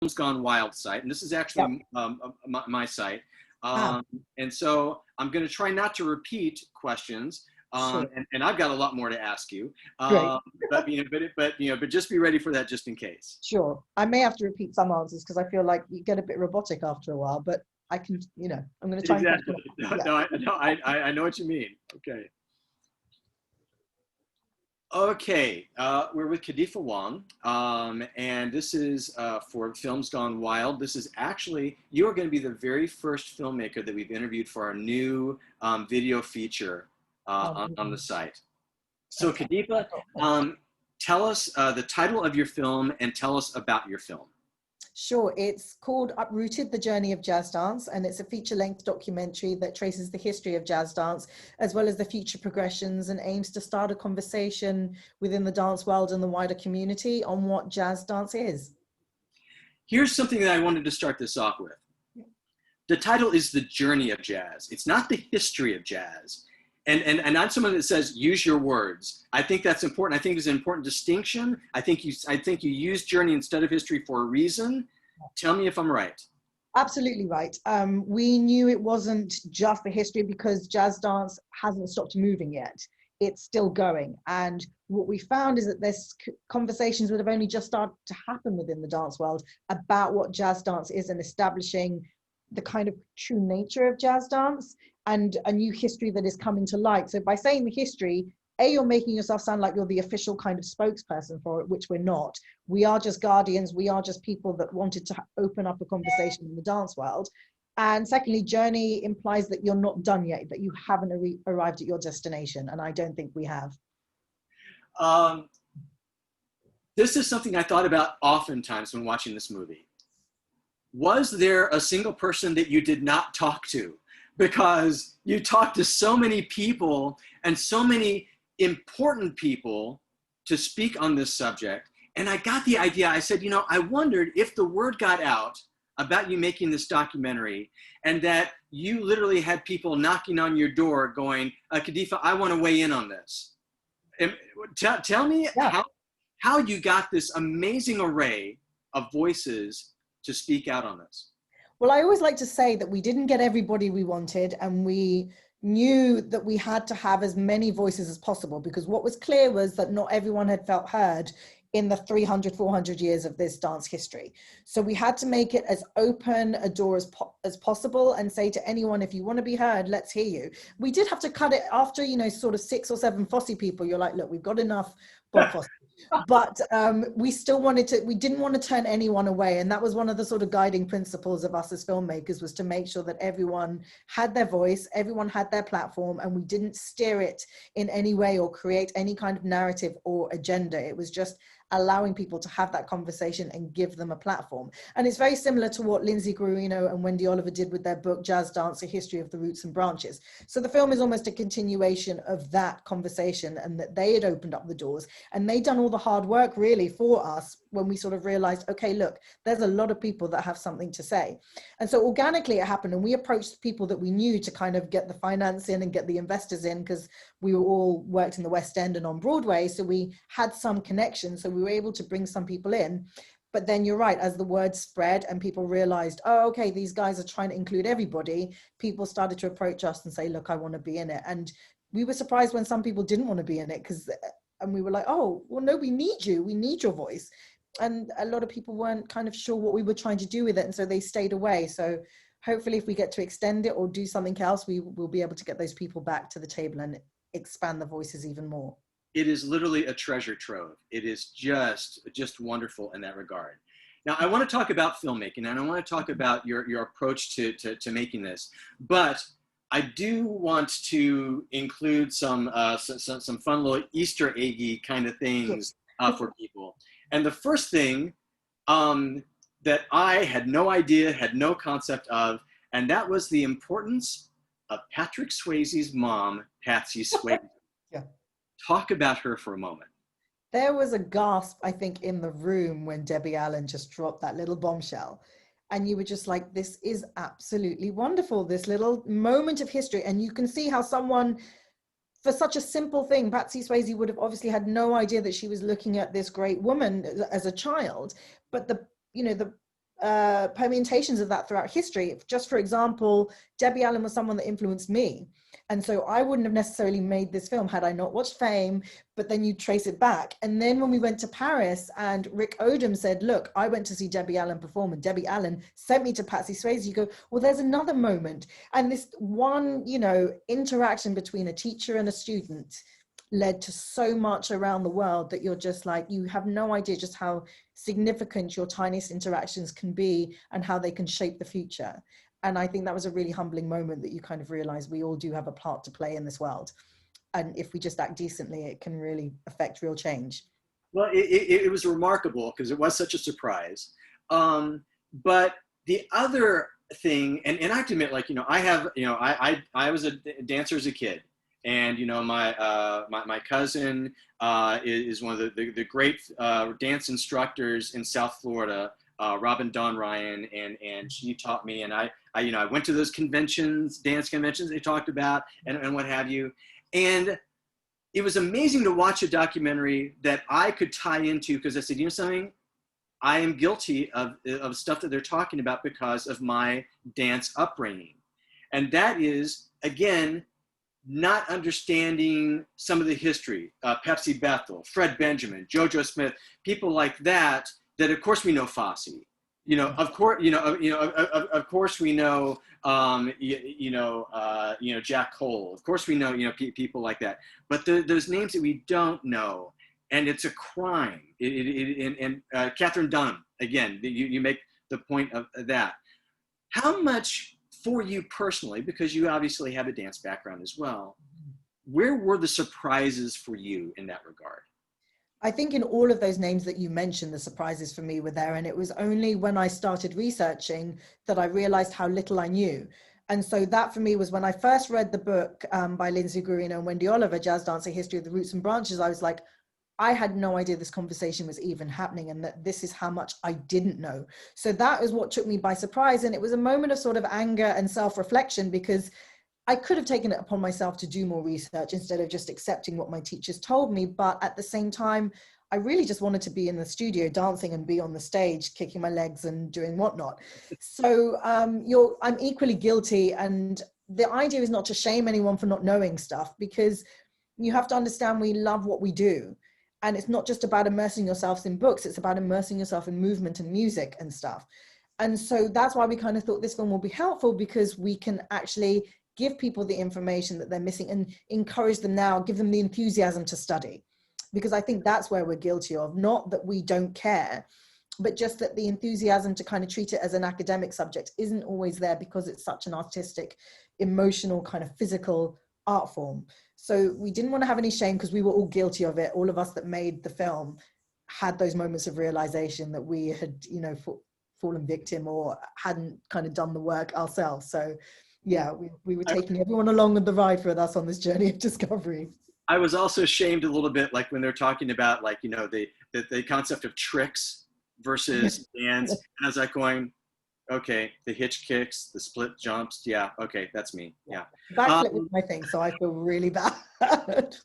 Films Gone Wild site, and this is actually my site. Ah, And so I'm going to try not to repeat questions. sure. And I've got a lot more to ask you. Great. But just be ready for that just in case. Sure. I may have to repeat some answers because I feel like you get a bit robotic after a while, but I can, I'm going to try and catch Exactly. up. I know what you mean. Okay. Okay, we're with Khadifa Wong, and this is for Films Gone Wild. This is actually, you are going to be the very first filmmaker that we've interviewed for our new video feature on the site. So Khadifa, tell us the title of your film and tell us about your film. Sure. It's called Uprooted, The Journey of Jazz Dance, and it's a feature-length documentary that traces the history of jazz dance, as well as the future progressions, and aims to start a conversation within the dance world and the wider community on what jazz dance is. Here's something that I wanted to start this off with. The title is The Journey of Jazz. It's not the history of jazz. And I'm someone that says, use your words. I think that's important. I think it's an important distinction. I think you use journey instead of history for a reason. Tell me if I'm right. Absolutely right. We knew it wasn't just the history because jazz dance hasn't stopped moving yet. It's still going. And what we found is that there's conversations that have only just started to happen within the dance world about what jazz dance is and establishing the kind of true nature of jazz dance and a new history that is coming to light. So by saying the history, you're making yourself sound like you're the official kind of spokesperson for it, which we're not. We are just guardians. We are just people that wanted to open up a conversation in the dance world. And secondly, journey implies that you're not done yet, that you haven't arrived at your destination. And I don't think we have. This is something I thought about oftentimes when watching this movie. Was there a single person that you did not talk to? Because you talked to so many people and so many important people to speak on this subject. And I got the idea, I said, I wondered if the word got out about you making this documentary and that you literally had people knocking on your door going, Khadifa, I want to weigh in on this. And tell me how you got this amazing array of voices to speak out on this. Well, I always like to say that we didn't get everybody we wanted, and we knew that we had to have as many voices as possible, because what was clear was that not everyone had felt heard in the 300, 400 years of this dance history. So we had to make it as open a door as possible and say to anyone, if you want to be heard, let's hear you. We did have to cut it after, sort of 6 or 7 Fosse people. You're like, look, we've got enough Bob Fosse. But we still we didn't want to turn anyone away. And that was one of the sort of guiding principles of us as filmmakers, was to make sure that everyone had their voice, everyone had their platform, and we didn't steer it in any way or create any kind of narrative or agenda. It was just allowing people to have that conversation and give them a platform. And it's very similar to what Lindsay Guarino and Wendy Oliver did with their book, Jazz Dance, A History of the Roots and Branches. So the film is almost a continuation of that conversation, and that they had opened up the doors and they'd done all the hard work really for us when we sort of realized, okay, look, there's a lot of people that have something to say. And so organically it happened, and we approached people that we knew to kind of get the finance in and get the investors in, because we were all worked in the West End and on Broadway. So we had some connections. So we were able to bring some people in. But then you're right, as the word spread and people realized, oh, okay, these guys are trying to include everybody, people started to approach us and say, look, I want to be in it. And we were surprised when some people didn't want to be in it, and we were like, oh, well, no, we need you. We need your voice. And a lot of people weren't kind of sure what we were trying to do with it. And so they stayed away. So hopefully if we get to extend it or do something else, we will be able to get those people back to the table and expand the voices even more. It is literally a treasure trove. It is just wonderful in that regard. Now, I want to talk about filmmaking, and I want to talk about your approach to making this, but I do want to include some fun little Easter eggy kind of things for people. And the first thing that I had no idea, had no concept of, and that was the importance of Patrick Swayze's mom, Patsy Swayze. Yeah. Talk about her for a moment. There was a gasp, I think, in the room when Debbie Allen just dropped that little bombshell. And you were just like, this is absolutely wonderful, this little moment of history. And you can see how someone, for such a simple thing, Patsy Swayze would have obviously had no idea that she was looking at this great woman as a child. But the permutations of that throughout history. Just for example, Debbie Allen was someone that influenced me. And so I wouldn't have necessarily made this film had I not watched Fame, but then you trace it back. And then when we went to Paris and Rick Odom said, look, I went to see Debbie Allen perform and Debbie Allen sent me to Patsy Swayze, you go, well, there's another moment. And this one, you know, interaction between a teacher and a student led to so much around the world that you're just like, you have no idea just how significant your tiniest interactions can be and how they can shape the future. And I think that was a really humbling moment that you kind of realize we all do have a part to play in this world. And if we just act decently, it can really affect real change. Well, it was remarkable because it was such a surprise. But the other thing, and I have to admit, like, you know, I was a dancer as a kid. And, you know, my cousin is one of the great dance instructors in South Florida, Robin Dawn Ryan, and she taught me, and I you know, I went to those conventions, dance conventions they talked about, and what have you. And it was amazing to watch a documentary that I could tie into, because I said, you know something, I am guilty of stuff that they're talking about because of my dance upbringing. And that is, again, not understanding some of the history, Pepsi Bethel, Fred Benjamin, JoJo Smith, people like that of course we know Fosse. You know, of course, of course we know, Jack Cole. Of course we know, people like that. But those names that we don't know, and it's a crime. And Catherine Dunham, again, you make the point of that. How much for you personally, because you obviously have a dance background as well, where were the surprises for you in that regard? I think in all of those names that you mentioned, the surprises for me were there. And it was only when I started researching that I realized how little I knew. And so that for me was when I first read the book by Lindsay Guarino and Wendy Oliver, Jazz Dancer, History of the Roots and Branches, I was like, I had no idea this conversation was even happening and that this is how much I didn't know. So that is what took me by surprise. And it was a moment of sort of anger and self-reflection, because I could have taken it upon myself to do more research instead of just accepting what my teachers told me. But at the same time, I really just wanted to be in the studio dancing and be on the stage, kicking my legs and doing whatnot. So I'm equally guilty. And the idea is not to shame anyone for not knowing stuff, because you have to understand we love what we do. And it's not just about immersing yourselves in books, it's about immersing yourself in movement and music and stuff. And so that's why we kind of thought this film will be helpful, because we can actually give people the information that they're missing and encourage them now, give them the enthusiasm to study. Because I think that's where we're guilty of, not that we don't care, but just that the enthusiasm to kind of treat it as an academic subject isn't always there, because it's such an artistic, emotional, kind of physical art form. So we didn't want to have any shame, because we were all guilty of it. All of us that made the film had those moments of realization that we had, fallen victim or hadn't kind of done the work ourselves. So yeah, we were taking everyone along on the ride with us on this journey of discovery. I was also shamed a little bit, like when they're talking about, like, the concept of tricks versus dance. And I was like going, okay, the hitch kicks, the split jumps. Yeah, okay, that's me. Yeah. Backflip was my thing, so I feel really bad.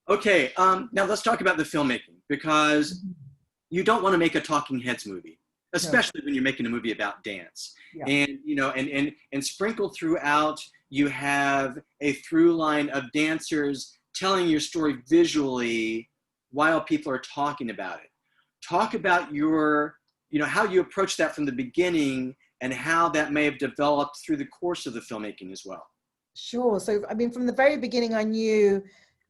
Okay, now let's talk about the filmmaking, because you don't want to make a talking heads movie, especially when you're making a movie about dance. Yeah. And and sprinkled throughout, you have a through line of dancers telling your story visually while people are talking about it. Talk about your, how you approach that from the beginning and how that may have developed through the course of the filmmaking as well. Sure. So, I mean, from the very beginning, I knew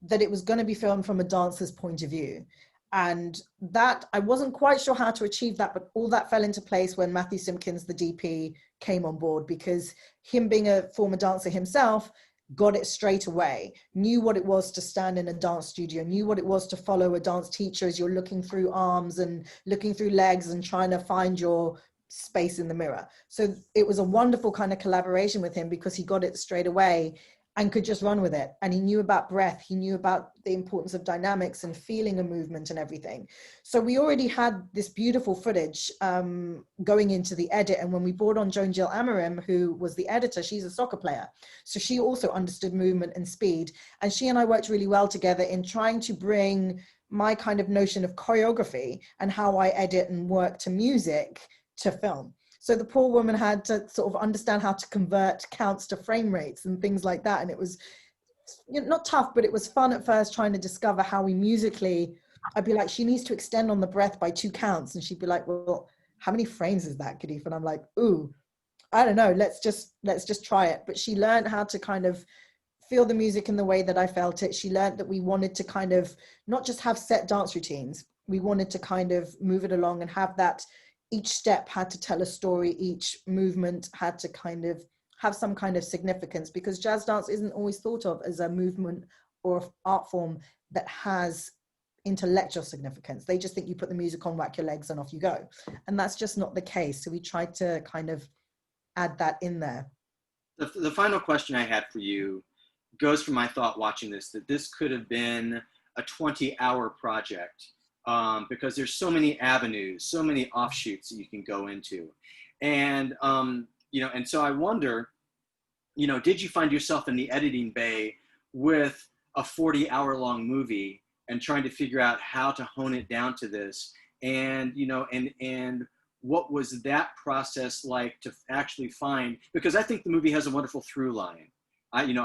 that it was going to be filmed from a dancer's point of view. And that, I wasn't quite sure how to achieve that, but all that fell into place when Matthew Simpkins, the DP, came on board, because him being a former dancer himself, got it straight away, knew what it was to stand in a dance studio, knew what it was to follow a dance teacher as you're looking through arms and looking through legs and trying to find your space in the mirror. So it was a wonderful kind of collaboration with him, because he got it straight away and could just run with it. And he knew about breath. He knew about the importance of dynamics and feeling a movement and everything. So we already had this beautiful footage going into the edit. And when we brought on Joan Jill Amarim, who was the editor, she's a soccer player. So she also understood movement and speed. And she and I worked really well together in trying to bring my kind of notion of choreography and how I edit and work to music to film. So the poor woman had to sort of understand how to convert counts to frame rates and things like that. And it was, you know, not tough, but it was fun at first trying to discover how we musically, I'd be like, she needs to extend on the breath by 2 counts. And she'd be like, well, how many frames is that, Khadifa? And I'm like, ooh, I don't know. Let's just try it. But she learned how to kind of feel the music in the way that I felt it. She learned that we wanted to kind of not just have set dance routines. We wanted to kind of move it along and have that each step had to tell a story. Each movement had to kind of have some kind of significance, because jazz dance isn't always thought of as a movement or art form that has intellectual significance. They just think you put the music on, whack your legs, and off you go. And that's just not the case. So we tried to kind of add that in there. The final question I had for you goes from my thought watching this, that this could have been a 20-hour project, because there's so many avenues, so many offshoots that you can go into. And, you know, and so I wonder, you know, did you find yourself in the editing bay with a 40-hour long movie and trying to figure out how to hone it down to this? And, you know, and what was that process like to actually find, because I think the movie has a wonderful through line. I think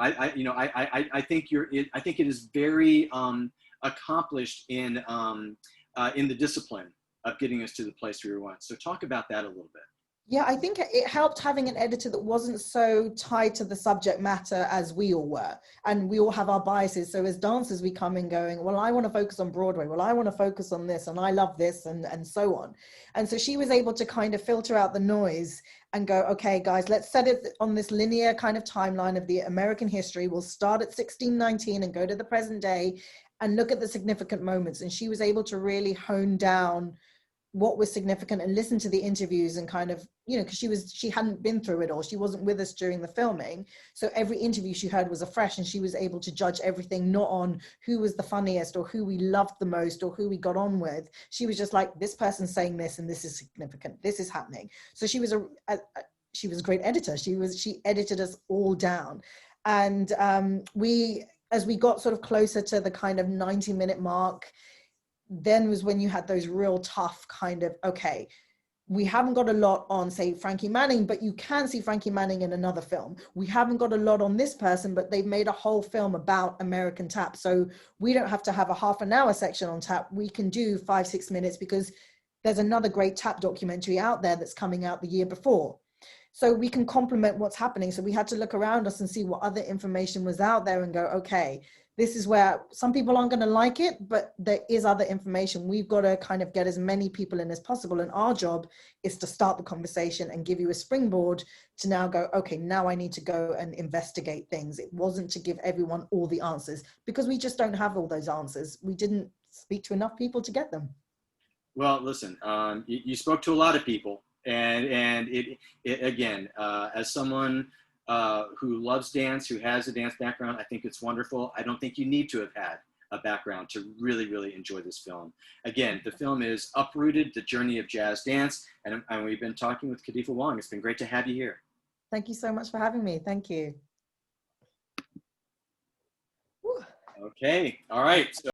I think it is very accomplished in the discipline of getting us to the place we want. So talk about that a little bit. Yeah, I think it helped having an editor that wasn't so tied to the subject matter as we all were. And we all have our biases. So as dancers, we come in going, well, I want to focus on Broadway. Well, I want to focus on this, and I love this, and so on. And so she was able to kind of filter out the noise and go, okay, guys, let's set it on this linear kind of timeline of the American history. We'll start at 1619 and go to the present day and look at the significant moments. And she was able to really hone down what was significant and listen to the interviews and kind of, you know, because she hadn't been through it all. She wasn't with us during the filming. So every interview she heard was afresh, and she was able to judge everything not on who was the funniest or who we loved the most or who we got on with. She was just like, this person's saying this and this is significant. This is happening. So she was a great editor. She edited us all down. And as we got sort of closer to the kind of 90-minute mark, then was when you had those real tough kind of, okay, we haven't got a lot on, say, Frankie Manning, but you can see Frankie Manning in another film. We haven't got a lot on this person, but they've made a whole film about American tap. So we don't have to have a half an hour section on tap. We can do 5-6 minutes, because there's another great tap documentary out there that's coming out the year before. So we can complement what's happening. So we had to look around us and see what other information was out there and go, okay, this is where some people aren't going to like it, but there is other information. We've got to kind of get as many people in as possible. And our job is to start the conversation and give you a springboard to now go, okay, now I need to go and investigate things. It wasn't to give everyone all the answers, because we just don't have all those answers. We didn't speak to enough people to get them. Well, listen, you spoke to a lot of people, and it again, as someone who loves dance, who has a dance background, I think it's wonderful. I don't think you need to have had a background to really, really enjoy this film. Again, the film is Uprooted, The Journey of Jazz Dance, and we've been talking with Khadifa Wong. It's been great to have you here. Thank you so much for having me. Thank you. Okay, all right. So